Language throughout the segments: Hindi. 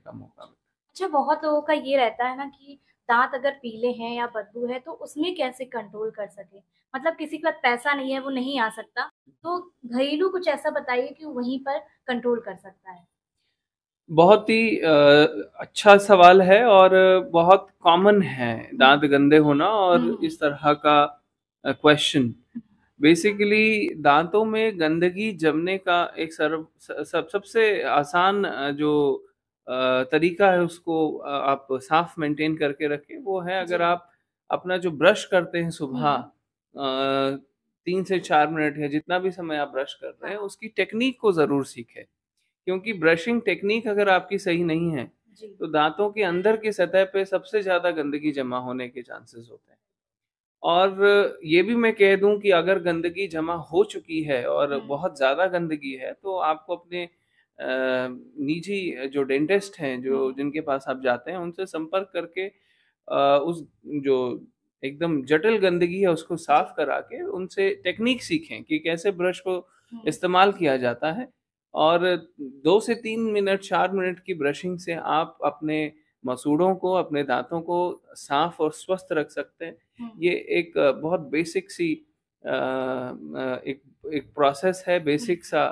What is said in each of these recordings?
का मौका मिले। अच्छा, बहुत लोगों का ये रहता है ना कि दांत अगर पीले हैं या बदबू है तो उसमें कैसे कंट्रोल कर सके। मतलब किसी के पास पैसा नहीं है, वो नहीं आ सकता, तो घरेलू कुछ ऐसा बताइए कि वहीं पर कंट्रोल कर सकता है। बहुत ही अच्छा सवाल है और बहुत कॉमन है हम्म। दांत गंदे होना और हम्म। इस तरह का क्वेश्चन। बेसिकली दांतों में गंदगी जमने का एक सबसे आसान जो तरीका है उसको आप साफ मेंटेन करके रखें, वो है जी। अगर आप अपना जो ब्रश करते हैं सुबह हम्म। 3 से 4 मिनट है जितना भी समय आप ब्रश कर रहे हैं हाँ। उसकी टेक्निक को जरूर सीखें। क्योंकि ब्रशिंग टेक्निक अगर आपकी सही नहीं है जी। तो दांतों के अंदर की सतह पे सबसे ज्यादा गंदगी जमा होने के चांसेस होते हैं। और ये भी मैं कह दूं कि अगर गंदगी जमा हो चुकी है और हम्म। बहुत ज़्यादा गंदगी है तो आपको अपने निजी जो डेंटिस्ट हैं जो हम्म। जिनके पास आप जाते हैं उनसे संपर्क करके उस जो एकदम जटिल गंदगी है उसको जी। साफ करा के उनसे टेक्निक सीखें कि कैसे ब्रश को हम्म। इस्तेमाल किया जाता है। और 2 से 3 मिनट 4 मिनट की ब्रशिंग से आप अपने मसूड़ों को अपने दांतों को साफ और स्वस्थ रख सकते हैं। हम्म। ये एक बहुत बेसिक सी एक एक प्रोसेस है, बेसिक सा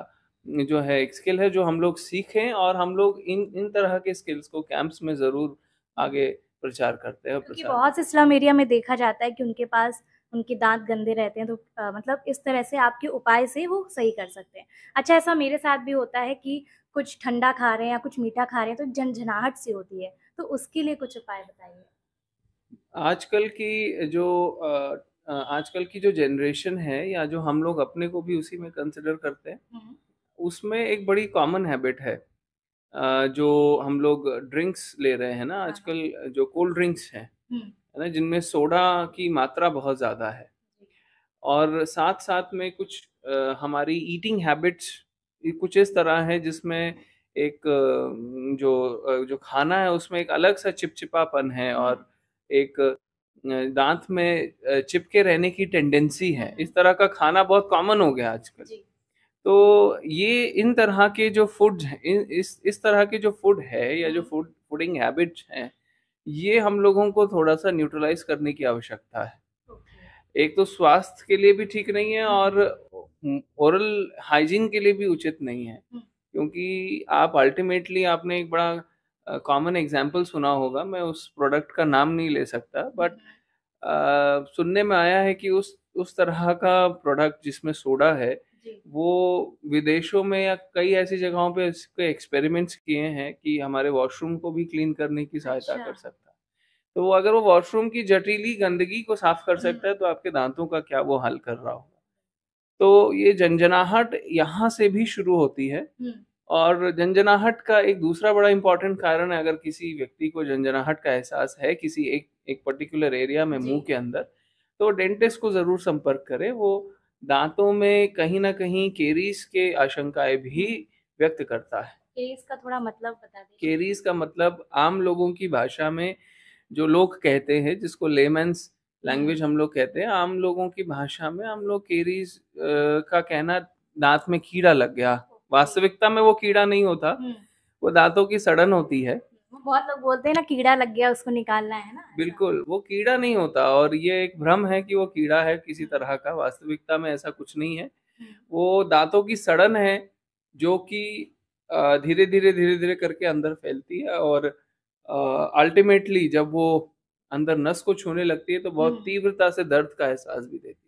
जो है एक स्किल है जो हम लोग सीखें और हम लोग इन इन तरह के स्किल्स को कैंप्स में ज़रूर हम्म। आगे प्रचार करते हैं और क्योंकि प्रसार बहुत से करते स्लम एरिया में देखा जाता है कि उनके पास उनके दांत गंदे रहते हैं, तो मतलब इस तरह से आपके उपाय से वो सही कर सकते हैं। अच्छा, ऐसा मेरे साथ भी होता है कि कुछ ठंडा खा रहे हैं या कुछ मीठा खा रहे हैं तो झनझनाहट सी होती है, तो उसके लिए कुछ उपाय बताइए। हैं। आजकल की जो जनरेशन है या जो हम लोग अपने को भी उसी में कंसिडर करते हैं, हम्म। उसमें एक बड़ी कॉमन हैबिट है। जो हम लोग ड्रिंक्स ले रहे हैं ना हाँ, हाँ। आजकल, जो कोल्ड ड्रिंक्स हैं हम्म। है ना जिनमें सोडा की मात्रा बहुत ज़्यादा है। जी। और साथ साथ में कुछ हमारी ईटिंग हैबिट्स कुछ इस तरह है जिसमें एक जो खाना है उसमें एक अलग सा चिपचिपापन है हम्म। और एक दांत में चिपके रहने की टेंडेंसी है। हम्म। इस तरह का खाना बहुत कॉमन हो गया आजकल। जी। तो ये इन तरह के जो फूड इस तरह के जो फूड है या जो हम्म। फूडिंग हैबिट्स हैं, ये हम लोगों को थोड़ा सा न्यूट्रलाइज करने की आवश्यकता है। ओके। एक तो स्वास्थ्य के लिए भी ठीक नहीं है हम्म। और ओरल हाइजीन के लिए भी उचित नहीं है। हम्म। क्योंकि आप अल्टीमेटली आपने एक बड़ा कॉमन एग्जाम्पल सुना होगा, मैं उस प्रोडक्ट का नाम नहीं ले सकता, बट हम्म। सुनने में आया है कि उस तरह का प्रोडक्ट जिसमें सोडा है जी। वो विदेशों में या कई ऐसी जगहों पे इसके एक्सपेरिमेंट्स किए हैं कि हमारे वॉशरूम को भी क्लीन करने की सहायता अच्छा। कर सकता है। तो वो अगर वो वॉशरूम की जटीली गंदगी को साफ कर हम्म। सकता है तो आपके दांतों का क्या वो हल कर रहा होगा। तो ये झंझनाहट यहाँ से भी शुरू होती है। हम्म। और झंझनाहट का एक दूसरा बड़ा इंपॉर्टेंट कारण है, अगर किसी व्यक्ति को झंझनाहट का एहसास है किसी एक एक पर्टिकुलर एरिया में जी। मुंह के अंदर, तो डेंटिस्ट को जरूर संपर्क करें। वो दांतों में कहीं ना कहीं केरीज के आशंकाएं भी हम्म। व्यक्त करता है। ये इसका थोड़ा मतलब बता दीजिए। केरीज का मतलब आम लोगों की भाषा में जो लोग कहते हैं, जिसको लेमन्स हम्म। लैंग्वेज हम लोग कहते हैं, आम लोगों की भाषा में हम लोग केरीज का कहना दांत में कीड़ा लग गया। ओके। वास्तविकता में वो कीड़ा नहीं होता, हम्म। वो दांतों की सड़न होती है। वो बहुत लोग बोलते हैं ना, कीड़ा लग गया उसको निकालना है ना, ऐसा। बिल्कुल वो कीड़ा नहीं होता और ये एक भ्रम है कि वो कीड़ा है किसी हम्म। तरह का, वास्तविकता में ऐसा कुछ नहीं है। हम्म। वो दांतों की सड़न है जो कि धीरे धीरे करके अंदर फैलती है और अल्टीमेटली जब वो अंदर नस को छूने लगती है तो बहुत हम्म। तीव्रता से दर्द का एहसास भी देती है।